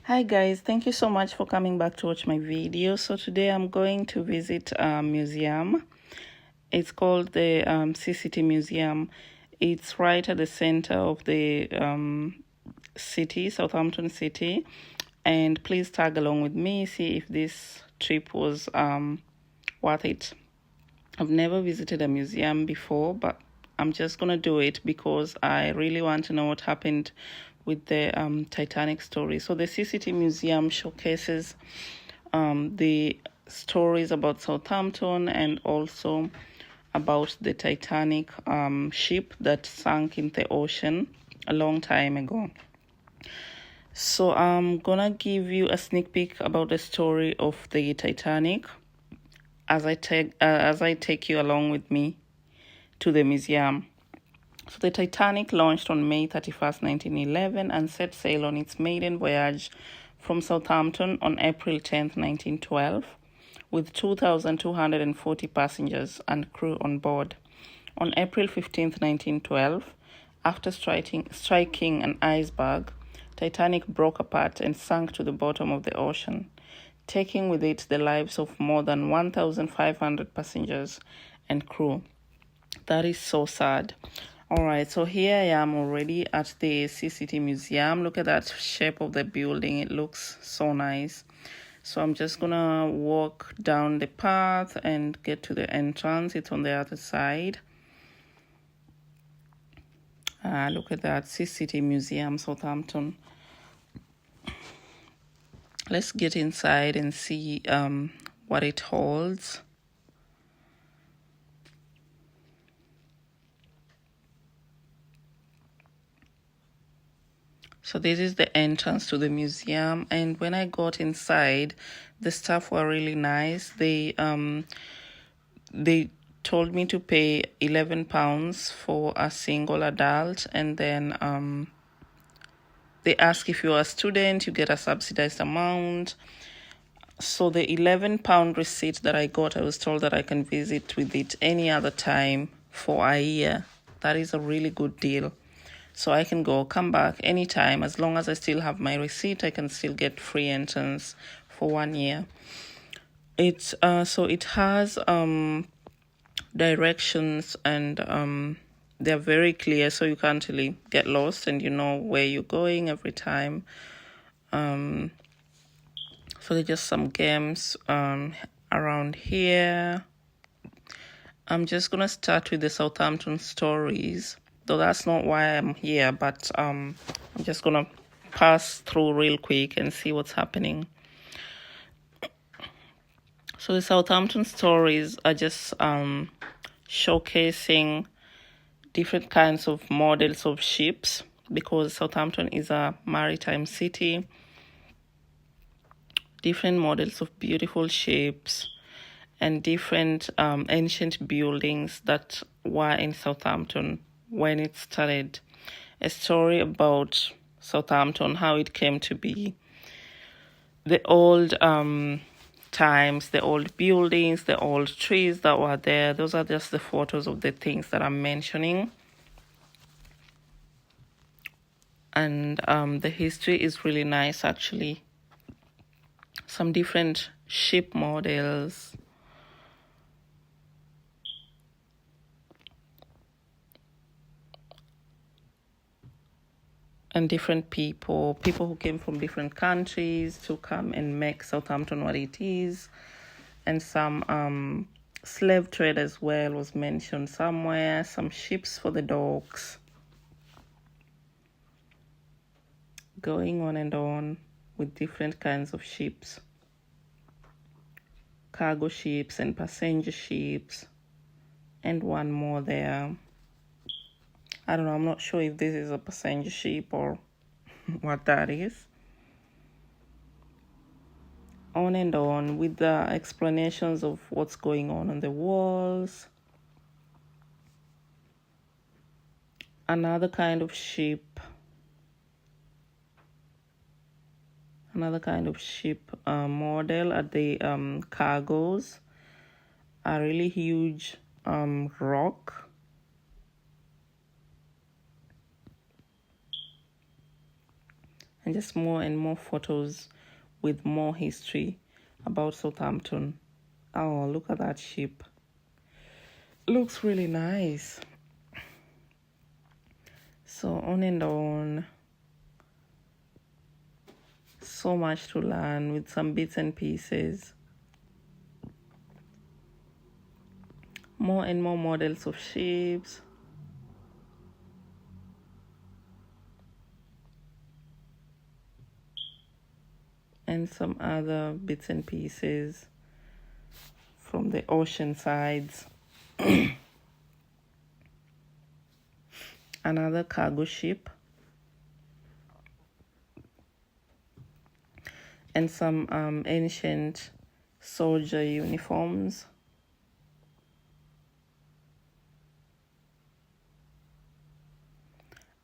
Hi guys, thank you so much for coming back to watch my video. So today I'm going to visit a museum. It's called the CCT Museum. It's right at the center of the city, Southampton city. And please tag along with me, see if this trip was worth it. I've never visited a museum before, but I'm just gonna do it because I really want to know what happened with the Titanic story. So the CCT Museum showcases the stories about Southampton and also about the Titanic ship that sank in the ocean a long time ago. So I'm gonna give you a sneak peek about the story of the Titanic as I take you along with me to the museum. So the Titanic launched on May 31st, 1911 and set sail on its maiden voyage from Southampton on April 10th, 1912 with 2,240 passengers and crew on board. On April 15th, 1912, after striking an iceberg, Titanic broke apart and sank to the bottom of the ocean, taking with it the lives of more than 1,500 passengers and crew. That is so sad. All right, so here I am already at the CCT Museum. Look at that shape of the building. It looks so nice. So I'm just gonna walk down the path and get to the entrance. It's on the other side. Look at that, CCT Museum, Southampton. Let's get inside and see what it holds. So this is the entrance to the museum, and when I got inside, the staff were really nice. They told me to pay £11 for a single adult, and then they ask if you're a student, you get a subsidized amount. So the £11 receipt that I got, I was told that I can visit with it any other time for a year. That is a really good deal. So I can come back anytime. As long as I still have my receipt, I can still get free entrance for 1 year. It has directions, and they're very clear, so you can't really get lost and you know where you're going every time. So there's just some games around here. I'm just gonna start with the Southampton stories, though that's not why I'm here, but I'm just gonna pass through real quick and see what's happening. So the Southampton stories are just showcasing different kinds of models of ships, because Southampton is a maritime city. Different models of beautiful ships and different ancient buildings that were in Southampton when it started. A story about Southampton, how it came to be. The old times, the old buildings, the old trees that were there. Those are just the photos of the things that I'm mentioning. And the history is really nice, actually. Some different ship models. And different people who came from different countries to come and make Southampton what it is. And some slave trade as well was mentioned somewhere. Some ships for the docks. Going on and on with different kinds of ships. Cargo ships and passenger ships. And one more there. I don't know, I'm not sure if this is a passenger ship or what that is. On and on with the explanations of what's going on the walls. Another kind of ship. Another kind of ship model at the cargoes. A really huge rock. and just more and more photos with more history about Southampton. Oh, look at that ship. Looks really nice. So on and on. So much to learn with some bits and pieces. More and more models of ships. And some other bits and pieces from the ocean sides. Another cargo ship. And some ancient soldier uniforms.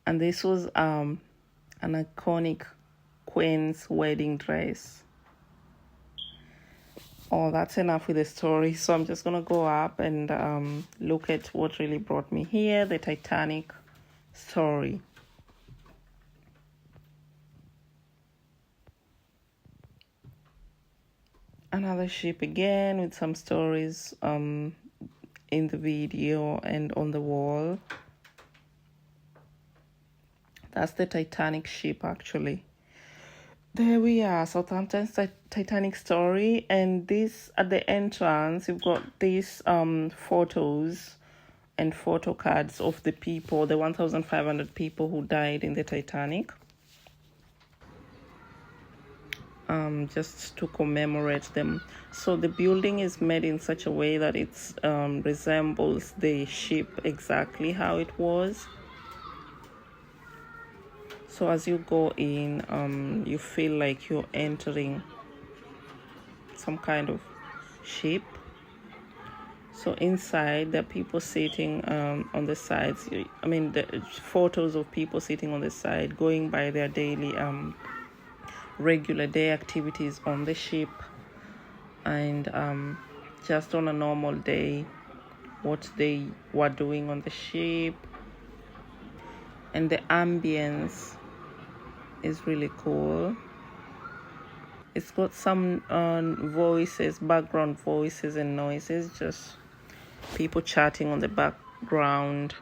And this was an iconic Queen's wedding dress. Oh, that's enough with the story. So I'm just gonna go up and look at what really brought me here, the Titanic story. Another ship again with some stories in the video and on the wall. That's the Titanic ship, actually. There we are, Southampton's Titanic story. And this, at the entrance, you've got these photos and photo cards of the people, the 1,500 people who died in the Titanic. Just to commemorate them. So the building is made in such a way that it resembles the ship exactly how it was. So as you go in, you feel like you're entering some kind of ship. So inside, there are people sitting on the sides. I mean, the photos of people sitting on the side, going by their daily regular day activities on the ship. And just on a normal day, what they were doing on the ship. And the ambience is really cool. It's got some voices, background voices and noises, just people chatting on the background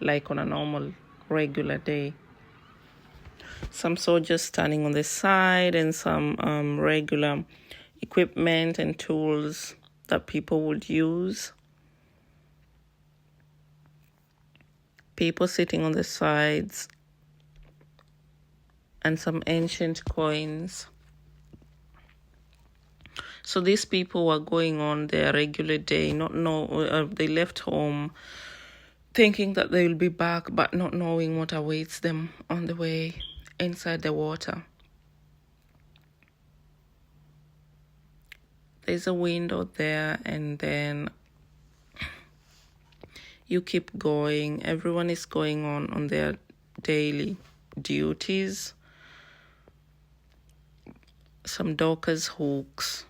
like on a normal regular day. Some soldiers standing on the side and some regular equipment and tools that people would use. People sitting on the sides and some ancient coins. So these people were going on their regular day, they left home thinking that they will be back, but not knowing what awaits them on the way inside the water. There's a window there, and then you keep going. Everyone is going on their daily duties. Some dockers' hooks.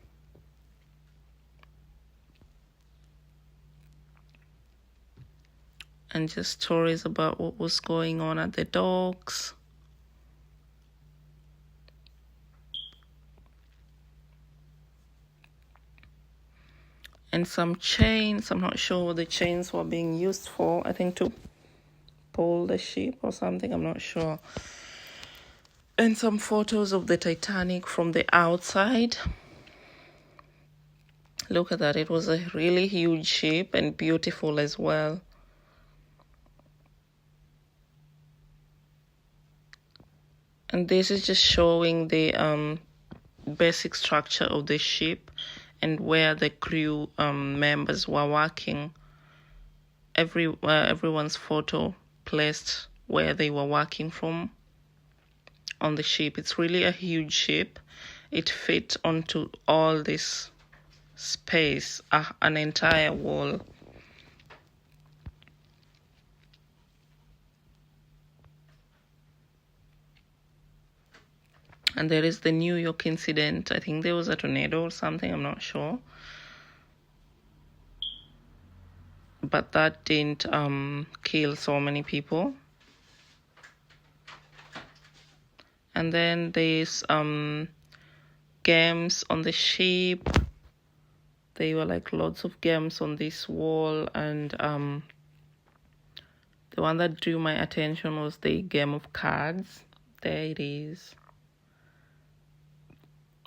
And just stories about what was going on at the docks. And some chains. I'm not sure what the chains were being used for. I think to pull the ship or something. I'm not sure. And some photos of the Titanic from the outside. Look at that. It was a really huge ship and beautiful as well. And this is just showing the basic structure of the ship and where the crew members were working. Everyone's photo placed where they were working from on the ship. It's really a huge ship. It fit onto all this space, an entire wall. And there is the New York incident. I think there was a tornado or something, I'm not sure. But that didn't kill so many people. And then there's games on the ship. There were like lots of games on this wall, and the one that drew my attention was the game of cards. There it is.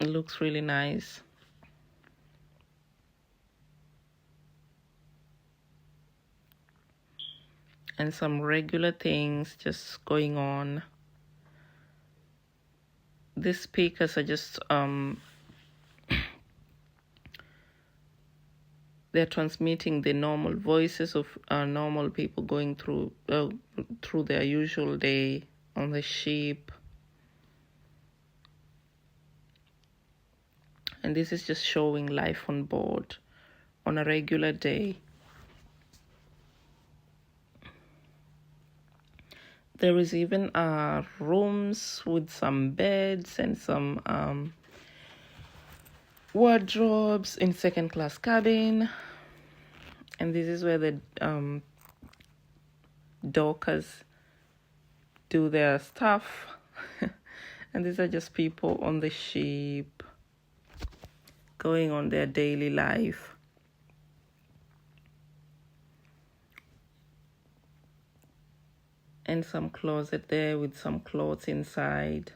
It looks really nice. And some regular things just going on. The speakers are just they're transmitting the normal voices of normal people going through their usual day on the ship. And this is just showing life on board on a regular day. There is even rooms with some beds and some wardrobes in second class cabin. And this is where the dockers do their stuff. And these are just people on the ship going on their daily life. And some closet there with some clothes inside.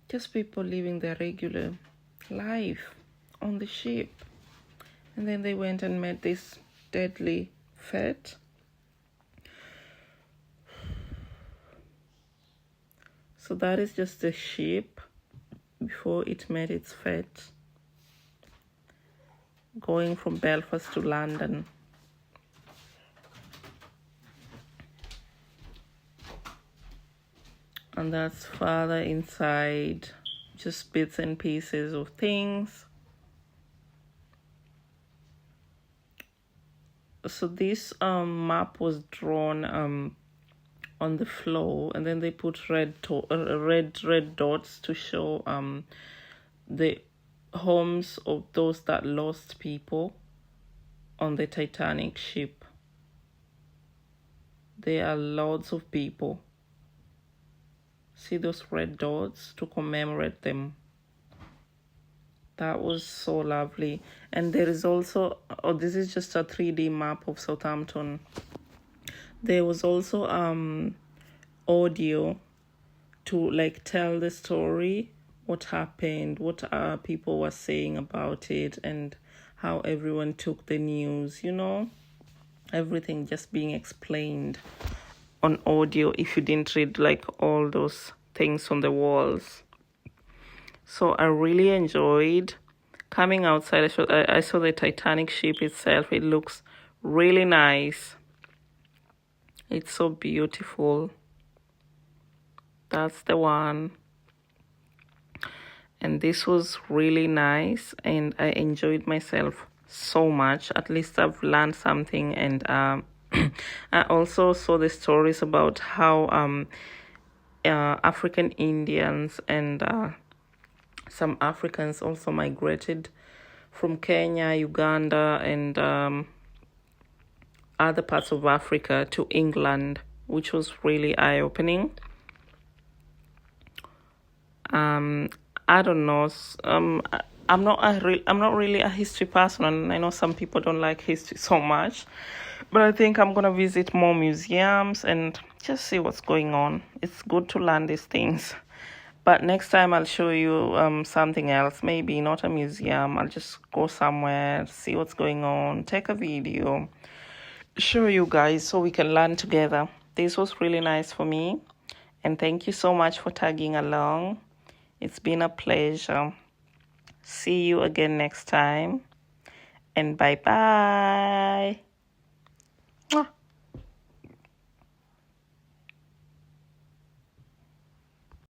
Just people living their regular life on the ship. And then they went and met this deadly fate. So that is just the ship before it met its fate, going from Belfast to London. And that's further inside, just bits and pieces of things. So this map was drawn on the floor, and then they put red dots to show the homes of those that lost people on the Titanic ship. There are lots of people. See those red dots to commemorate them. That was so lovely. And there is also, this is just a 3D map of Southampton. There was also audio to like tell the story, what happened, what people were saying about it, and how everyone took the news, you know, everything just being explained on audio if you didn't read like all those things on the walls. So I really enjoyed coming outside. I saw the Titanic ship itself. It looks really nice. It's so beautiful. That's the one. And this was really nice, and I enjoyed myself so much. At least I've learned something, and I also saw the stories about how African Indians and some Africans also migrated from Kenya, Uganda, and other parts of Africa to England, which was really eye-opening. I don't know. I'm not really a history person, and I know some people don't like history so much, but I think I'm gonna visit more museums and just see what's going on. It's good to learn these things. But next time I'll show you something else. Maybe not a museum. I'll just go somewhere, see what's going on, take a video, show you guys so we can learn together. This was really nice for me, and thank you so much for tagging along. It's been a pleasure. See you again next time, and bye-bye.